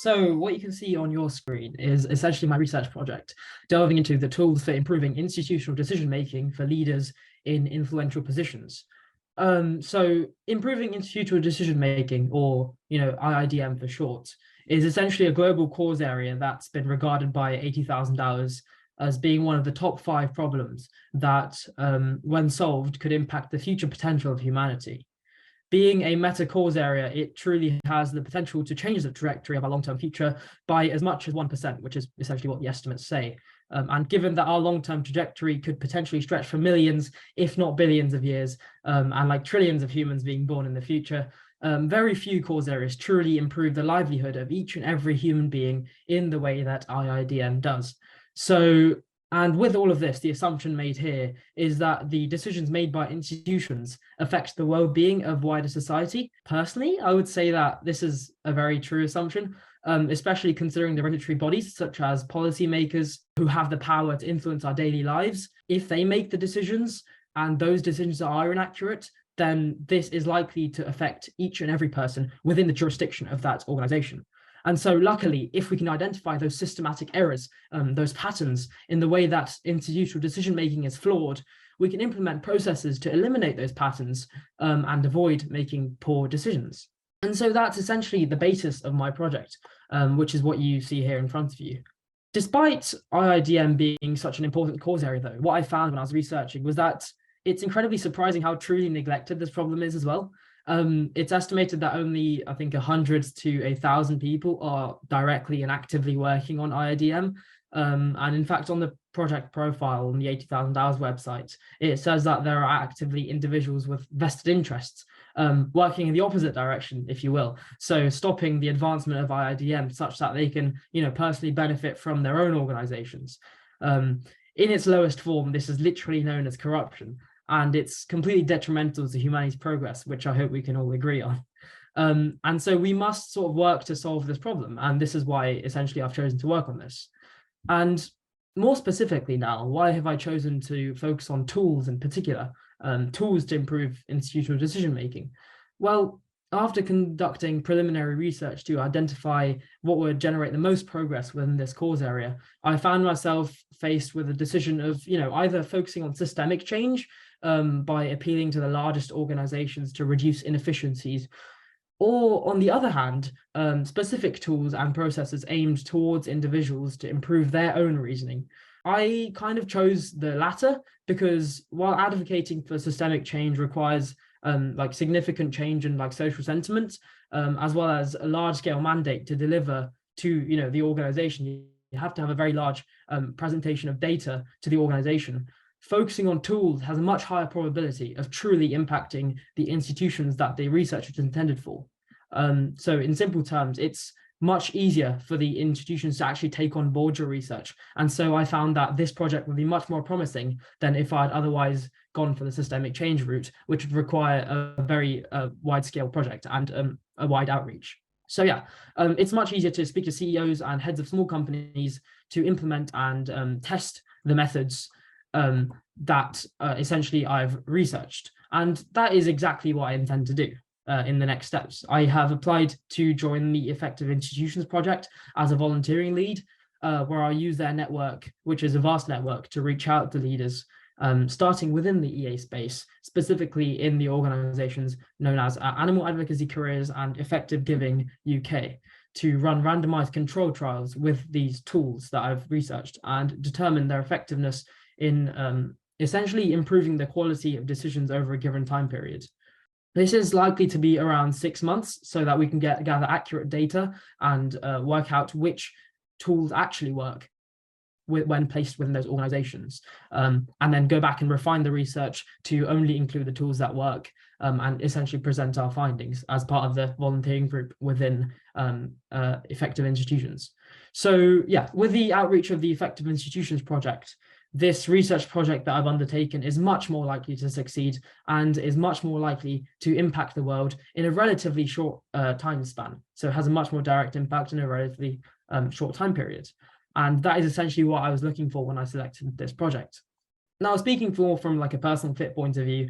So what you can see on your screen is essentially my research project, delving into the tools for improving institutional decision-making for leaders in influential positions. So improving institutional decision-making, or IIDM for short, is essentially a global cause area that's been regarded by 80,000 hours as being one of the top 5 problems that, when solved, could impact the future potential of humanity. Being a meta cause area, it truly has the potential to change the trajectory of our long-term future by as much as 1%, which is essentially what the estimates say. And given that our long-term trajectory could potentially stretch for millions, if not billions of years, and like trillions of humans being born in the future, very few cause areas truly improve the livelihood of each and every human being in the way that IIDM does. So, and with all of this, the assumption made here is that the decisions made by institutions affect the well-being of wider society. Personally, I would say that this is a very true assumption, especially considering the regulatory bodies such as policymakers who have the power to influence our daily lives. If they make the decisions and those decisions are inaccurate, then this is likely to affect each and every person within the jurisdiction of that organization. And so luckily, if we can identify those systematic errors, those patterns in the way that institutional decision-making is flawed, we can implement processes to eliminate those patterns and avoid making poor decisions. And so that's essentially the basis of my project, which is what you see here in front of you. Despite IIDM being such an important cause area, though, what I found when I was researching was that it's incredibly surprising how truly neglected this problem is as well. It's estimated that only, I think, 100 to 1,000 people are directly and actively working on IIDM. And in fact, on the project profile on the 80,000 hours website, it says that there are actively individuals with vested interests working in the opposite direction, if you will. So stopping the advancement of IIDM such that they can, personally benefit from their own organizations. In its lowest form, this is literally known as corruption. And it's completely detrimental to humanity's progress, which I hope we can all agree on. And so we must sort of work to solve this problem. And this is why essentially I've chosen to work on this. And more specifically now, why have I chosen to focus on tools in particular, tools to improve institutional decision-making? Well, after conducting preliminary research to identify what would generate the most progress within this cause area, I found myself faced with a decision of, either focusing on systemic change by appealing to the largest organizations to reduce inefficiencies, or on the other hand, specific tools and processes aimed towards individuals to improve their own reasoning. I kind of chose the latter because while advocating for systemic change requires like significant change in like social sentiment, as well as a large-scale mandate to deliver to the organization, you have to have a very large presentation of data to the organization. Focusing on tools has a much higher probability of truly impacting the institutions that the research is intended for. So in simple terms, it's much easier for the institutions to actually take on board your research. And so I found that this project would be much more promising than if I'd otherwise gone for the systemic change route, which would require a very wide-scale project and a wide outreach. So yeah, it's much easier to speak to CEOs and heads of small companies to implement and test the methods that essentially I've researched. And that is exactly what I intend to do in the next steps. I have applied to join the Effective Institutions Project as a volunteering lead, where I'll use their network, which is a vast network, to reach out to leaders, starting within the EA space, specifically in the organizations known as Animal Advocacy Careers and Effective Giving UK, to run randomized control trials with these tools that I've researched and determine their effectiveness in essentially improving the quality of decisions over a given time period. This is likely to be around 6 months so that we can gather accurate data and work out which tools actually work when placed within those organizations, and then go back and refine the research to only include the tools that work and essentially present our findings as part of the volunteering group within Effective Institutions. So yeah, with the outreach of the Effective Institutions Project, this research project that I've undertaken is much more likely to succeed and is much more likely to impact the world in a relatively short time span. So it has a much more direct impact in a relatively short time period. And that is essentially what I was looking for when I selected this project. Now, speaking from like a personal fit point of view,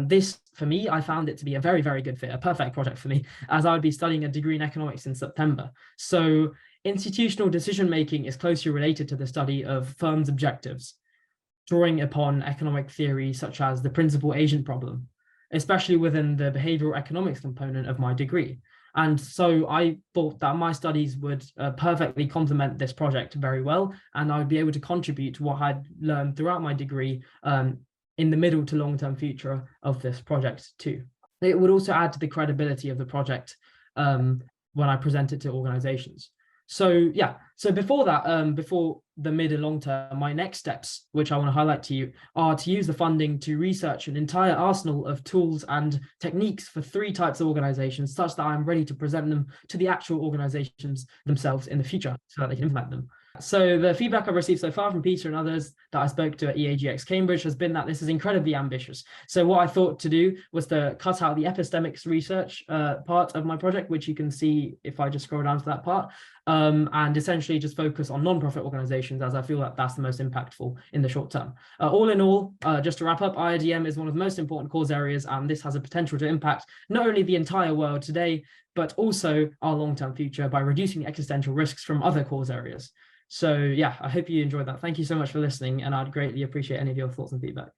This, for me, I found it to be a very, very good fit, a perfect project for me, as I would be studying a degree in economics in September. So institutional decision-making is closely related to the study of firms' objectives, drawing upon economic theory such as the principal agent problem, especially within the behavioral economics component of my degree. And so I thought that my studies would perfectly complement this project very well, and I would be able to contribute to what I'd learned throughout my degree in the middle to long-term future of this project too. It would also add to the credibility of the project when I present it to organizations. So yeah, so before that, before the mid and long term, my next steps, which I want to highlight to you, are to use the funding to research an entire arsenal of tools and techniques for 3 types of organizations, such that I'm ready to present them to the actual organizations themselves in the future so that they can implement them. So the feedback I've received so far from Peter and others that I spoke to at EAGX Cambridge has been that this is incredibly ambitious. So what I thought to do was to cut out the epistemics research part of my project, which you can see if I just scroll down to that part, and essentially just focus on non-profit organizations, as I feel that that's the most impactful in the short term. All in all, just to wrap up, IIDM is one of the most important cause areas, and this has a potential to impact not only the entire world today, but also our long-term future by reducing existential risks from other cause areas. So yeah, I hope you enjoyed that. Thank you so much for listening, and I'd greatly appreciate any of your thoughts and feedback.